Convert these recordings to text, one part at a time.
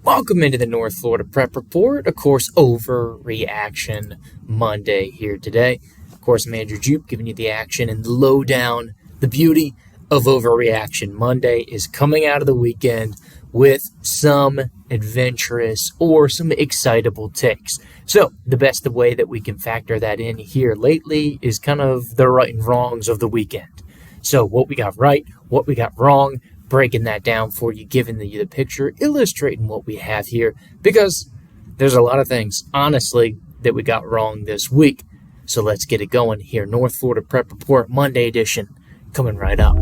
Welcome into the North Florida Prep Report. Of course, Overreaction Monday here today. Of course, I'm Andrew Jupe giving you the action and the lowdown. The beauty of Overreaction Monday is coming out of the weekend with some adventurous or some excitable takes. So the best way that we can factor that in here lately is kind of the right and wrongs of the weekend. So what we got right, what we got wrong, breaking that down for you, giving you the picture, illustrating what we have here, because there's a lot of things, honestly, that we got wrong this week. So let's get it going here. North Florida Prep Report Monday edition coming right up.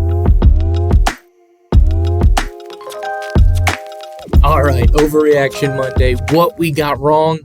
All right, Overreaction Monday. What we got wrong?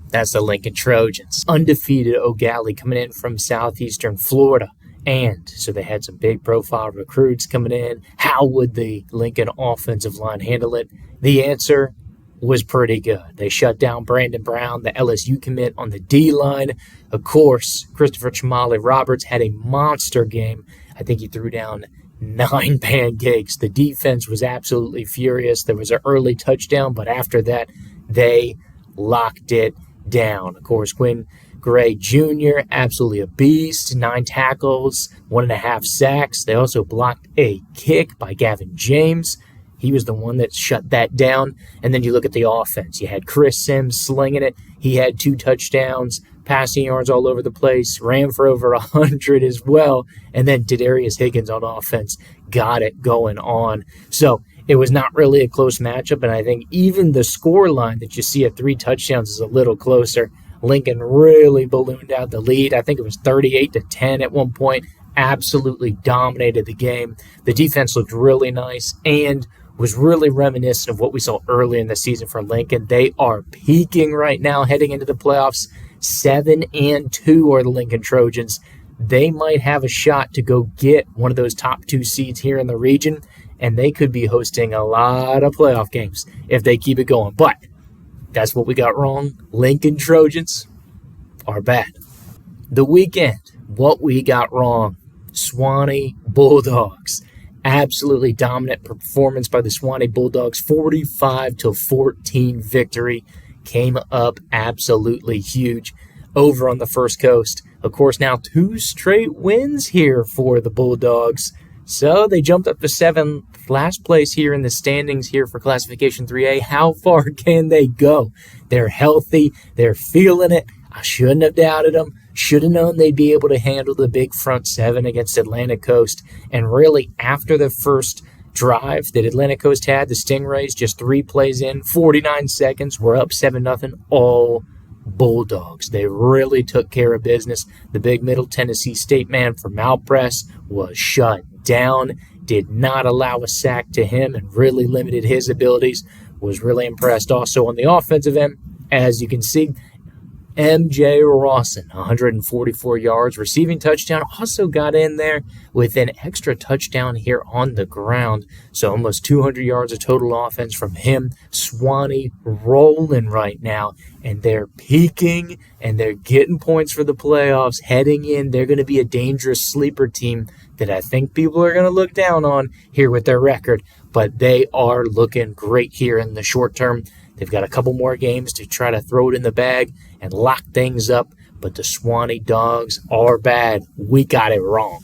That's the Lincoln Trojans. Undefeated O'Galley coming in from southeastern Florida. And so they had some big profile recruits coming in. How would the Lincoln offensive line handle it? The answer was pretty good. They shut down Brandon Brown, the LSU commit, on the D-line. Of course, Christopher Chamale Roberts had a monster game. I think he threw down 9 pancakes. The defense was absolutely furious. There was an early touchdown, but after that, they locked it down. Of course, Quinn Gray Jr., absolutely a beast, 9 tackles, 1.5 sacks. They also blocked a kick by Gavin James. He was the one that shut that down. And then you look at the offense. You had Chris Sims slinging it. He had 2 touchdowns, passing yards all over the place, ran for over 100 as well. And then Darius Higgins on offense got it going on. So it was not really a close matchup, and I think even the score line that you see at 3 touchdowns is a little closer. Lincoln really ballooned out the lead. I think it was 38-10 at one point. Absolutely dominated the game. The defense looked really nice and was really reminiscent of what we saw early in the season for Lincoln. They are peaking right now heading into the playoffs. 7-2 are the Lincoln Trojans. They might have a shot to go get one of those top 2 seeds here in the region, and they could be hosting a lot of playoff games if they keep it going. But that's what we got wrong. Lincoln Trojans are bad. The weekend, what we got wrong. Suwannee Bulldogs. Absolutely dominant performance by the Suwannee Bulldogs. 45-14 victory. Came up absolutely huge over on the First Coast. Of course, now 2 straight wins here for the Bulldogs. So they jumped up to 7th, last place here in the standings here for Classification 3A. How far can they go? They're healthy. They're feeling it. I shouldn't have doubted them. Should have known they'd be able to handle the big front 7 against Atlantic Coast. And really, after the first drive that Atlantic Coast had, the Stingrays, just 3 plays in, 49 seconds, we're up 7-0, all Bulldogs. They really took care of business. The big Middle Tennessee State man from Malpress was shut down, did not allow a sack to him, and really limited his abilities. Was really impressed also on the offensive end. As you can see, M.J. Rawson, 144 yards, receiving touchdown, also got in there with an extra touchdown here on the ground. So almost 200 yards of total offense from him. Suwannee rolling right now, and they're peaking, and they're getting points for the playoffs. Heading in, they're going to be a dangerous sleeper team that I think people are going to look down on here with their record. But they are looking great here in the short term. They've got a couple more games to try to throw it in the bag and lock things up, but the Suwannee Dogs are bad. We got it wrong.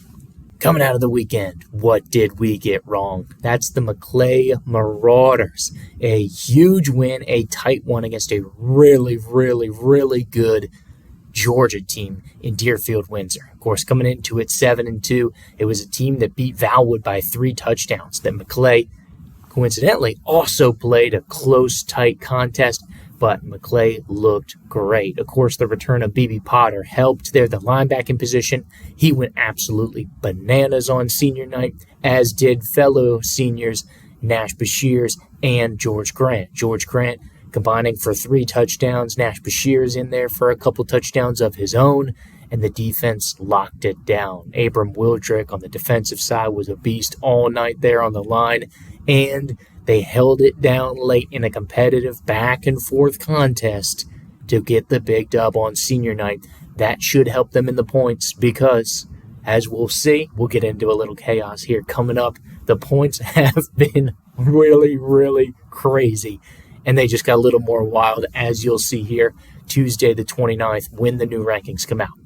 Coming out of the weekend, what did we get wrong? That's the Maclay Marauders. A huge win, a tight one against a really, really, really good Georgia team in Deerfield, Windsor. Of course, coming into it 7-2, it was a team that beat Valwood by 3 touchdowns. That Maclay coincidentally also played a close, tight contest, but Maclay looked great. Of course, the return of B.B. Potter helped there, the linebacking position. He went absolutely bananas on senior night, as did fellow seniors Nash Bashirs and George Grant. George Grant combining for 3 touchdowns. Nash Bashir's in there for a couple touchdowns of his own, and the defense locked it down. Abram Wildrick on the defensive side was a beast all night there on the line, and they held it down late in a competitive back-and-forth contest to get the big dub on senior night. That should help them in the points because, as we'll see, we'll get into a little chaos here coming up. The points have been really, really crazy. And they just got a little more wild, as you'll see here, Tuesday the 29th, when the new rankings come out.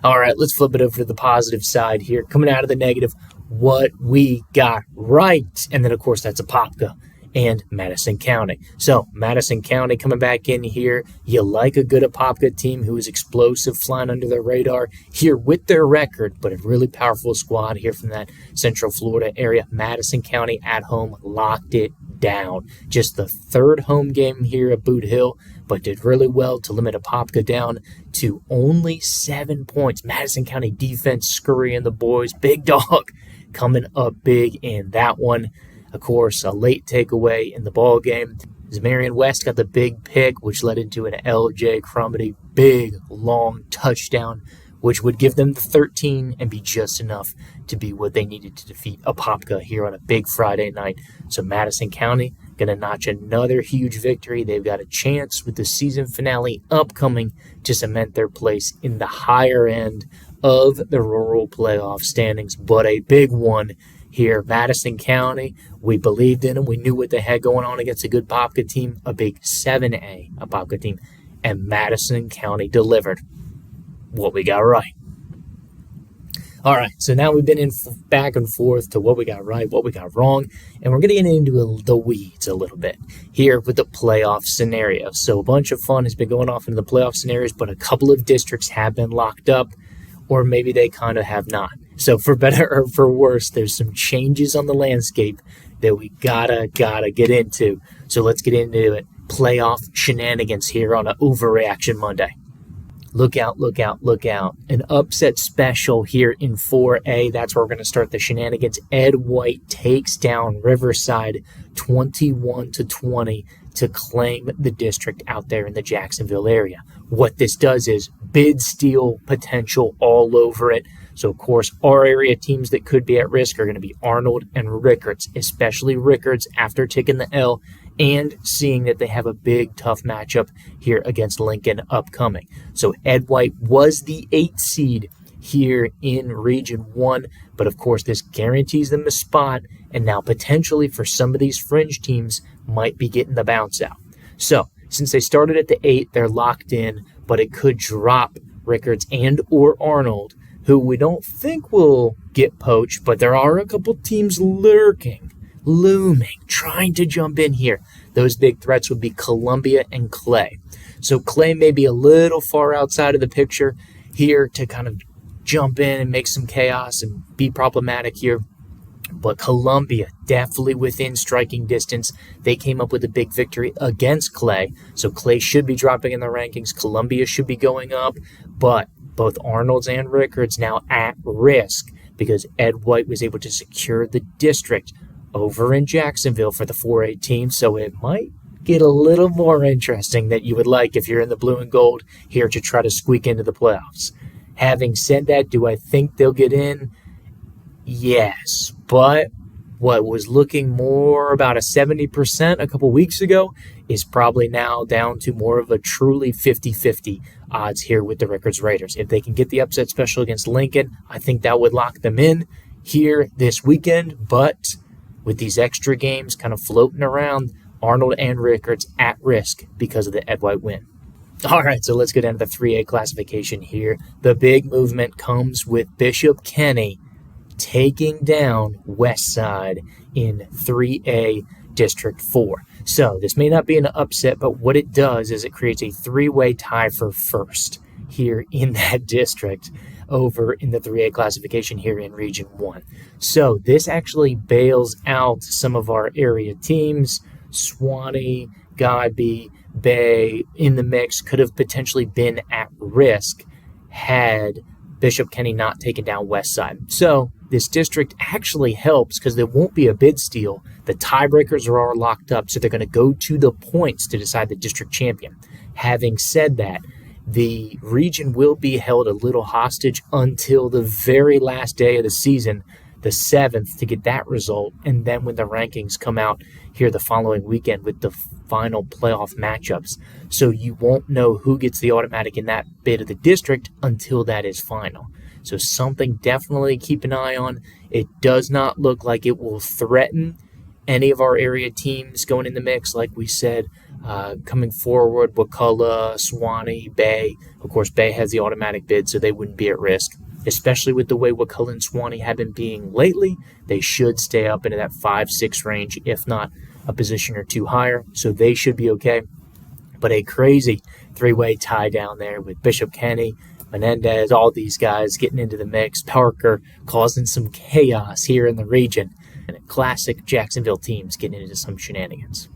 All right, let's flip it over to the positive side here. Coming out of the negative, what we got right. And then, of course, that's Apopka and Madison County. So Madison County coming back in here. You like a good Apopka team who is explosive, flying under the radar here with their record, but a really powerful squad here from that Central Florida area. Madison County at home locked it down. Just the third home game here at Boot Hill, but did really well to limit Apopka down to only 7 points. Madison County defense scurrying the boys. Big dog coming up big in that one. Of course, a late takeaway in the ball game. As Marion West got the big pick, which led into an L.J. Crumity big, long touchdown, which would give them the 13 and be just enough to be what they needed to defeat Apopka here on a big Friday night. So Madison County going to notch another huge victory. They've got a chance with the season finale upcoming to cement their place in the higher end of the rural playoff standings, but a big one here. Madison County, we believed in them. We knew what they had going on against a good Apopka team, a big 7A Apopka team, and Madison County delivered what we got right. All right, so now we've been in back and forth to what we got right, what we got wrong, and we're going to get into the weeds a little bit here with the playoff scenario. So a bunch of fun has been going off into the playoff scenarios, but a couple of districts have been locked up, or maybe they kind of have not. So for better or for worse, there's some changes on the landscape that we gotta get into. So let's get into it. Playoff shenanigans here on an Overreaction Monday. Look out, look out, look out. An upset special here in 4A. That's where we're going to start the shenanigans. Ed White takes down Riverside 21-20 to claim the district out there in the Jacksonville area. What this does is bid steal potential all over it. So, of course, our area teams that could be at risk are going to be Arnold and Rickards, especially Rickards after taking the L and seeing that they have a big, tough matchup here against Lincoln upcoming. So Ed White was the 8th seed here in Region 1, but of course this guarantees them a spot, and now potentially for some of these fringe teams might be getting the bounce out. So since they started at the 8, they're locked in, but it could drop Rickards and or Arnold, who we don't think will get poached, but there are a couple teams looming, trying to jump in here. Those big threats would be Columbia and Clay. So Clay may be a little far outside of the picture here to kind of jump in and make some chaos and be problematic here. But Columbia definitely within striking distance. They came up with a big victory against Clay. So Clay should be dropping in the rankings. Columbia should be going up. But both Arnold's and Rickards now at risk because Ed White was able to secure the district over in Jacksonville for the 4A team, so it might get a little more interesting than you would like if you're in the blue and gold here to try to squeak into the playoffs. Having said that, do I think they'll get in? Yes, but what was looking more about a 70% a couple weeks ago is probably now down to more of a truly 50-50 odds here with the Rickards Raiders. If they can get the upset special against Lincoln, I think that would lock them in here this weekend, but with these extra games kind of floating around, Arnold and Rickards at risk because of the Ed White win. All right, so let's go down to the 3A classification here. The big movement comes with Bishop Kenny taking down Westside in 3A District 4. So this may not be an upset, but what it does is it creates a three-way tie for first here in that district over in the 3A classification here in Region 1. So this actually bails out some of our area teams. Suwannee, Guybee, Bay in the mix could have potentially been at risk had Bishop Kenny not taken down Westside. So this district actually helps because there won't be a bid steal. The tiebreakers are all locked up, so they're going to go to the points to decide the district champion. Having said that, the region will be held a little hostage until the very last day of the season, the 7th, to get that result. And then when the rankings come out here the following weekend with the final playoff matchups. So you won't know who gets the automatic in that bit of the district until that is final. So something definitely keep an eye on. It does not look like it will threaten any of our area teams going in the mix, like we said, coming forward, Wakulla, Suwannee, Bay. Of course, Bay has the automatic bid, so they wouldn't be at risk. Especially with the way Wakulla and Suwannee have been being lately, they should stay up into that 5-6 range, if not a position or two higher, so they should be okay. But a crazy three-way tie down there with Bishop Kenny, Menendez, all these guys getting into the mix, Parker causing some chaos here in the region, and a classic Jacksonville teams getting into some shenanigans.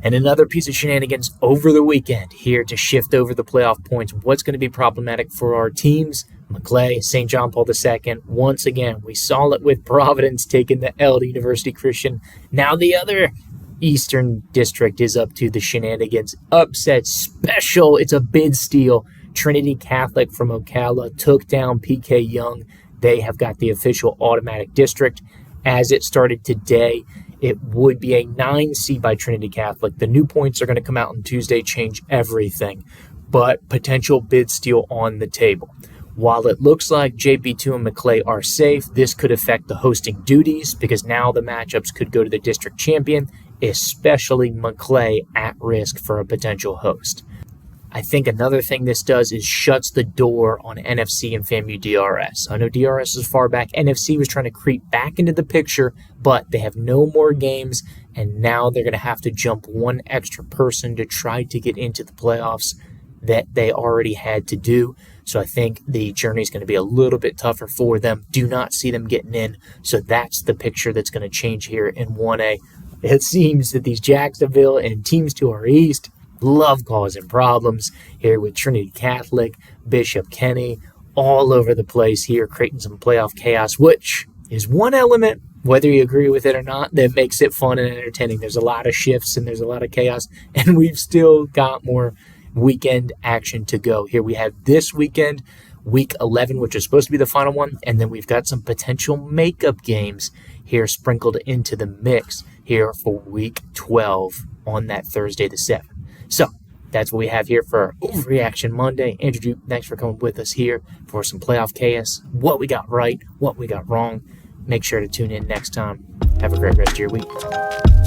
And another piece of shenanigans over the weekend here to shift over the playoff points. What's going to be problematic for our teams? Maclay, St. John Paul II. Once again, we saw it with Providence taking the L to University Christian. Now the other Eastern District is up to the shenanigans. Upset special. It's a bid steal. Trinity Catholic from Ocala took down PK Young. They have got the official automatic district. As it started today, it would be a 9 seed by Trinity Catholic. The new points are going to come out on Tuesday, change everything. But potential bid steal on the table. While it looks like JP2 and Maclay are safe, this could affect the hosting duties because now the matchups could go to the district champion, especially Maclay at risk for a potential host. I think another thing this does is shuts the door on NFC and FAMU DRS. I know DRS is far back. NFC was trying to creep back into the picture, but they have no more games, and now they're going to have to jump one extra person to try to get into the playoffs that they already had to do. So I think the journey is going to be a little bit tougher for them. Do not see them getting in. So that's the picture that's going to change here in 1A. It seems that these Jacksonville and teams to our east love causing problems here with Trinity Catholic, Bishop Kenny, all over the place here, creating some playoff chaos, which is one element, whether you agree with it or not, that makes it fun and entertaining. There's a lot of shifts and there's a lot of chaos, and we've still got more weekend action to go. Here we have this weekend, week 11, which is supposed to be the final one, and then we've got some potential makeup games here sprinkled into the mix here for week 12 on that Thursday the 7th. So that's what we have here for Overreaction Monday. Andrew Duke, thanks for coming with us here for some playoff chaos, what we got right, what we got wrong. Make sure to tune in next time. Have a great rest of your week.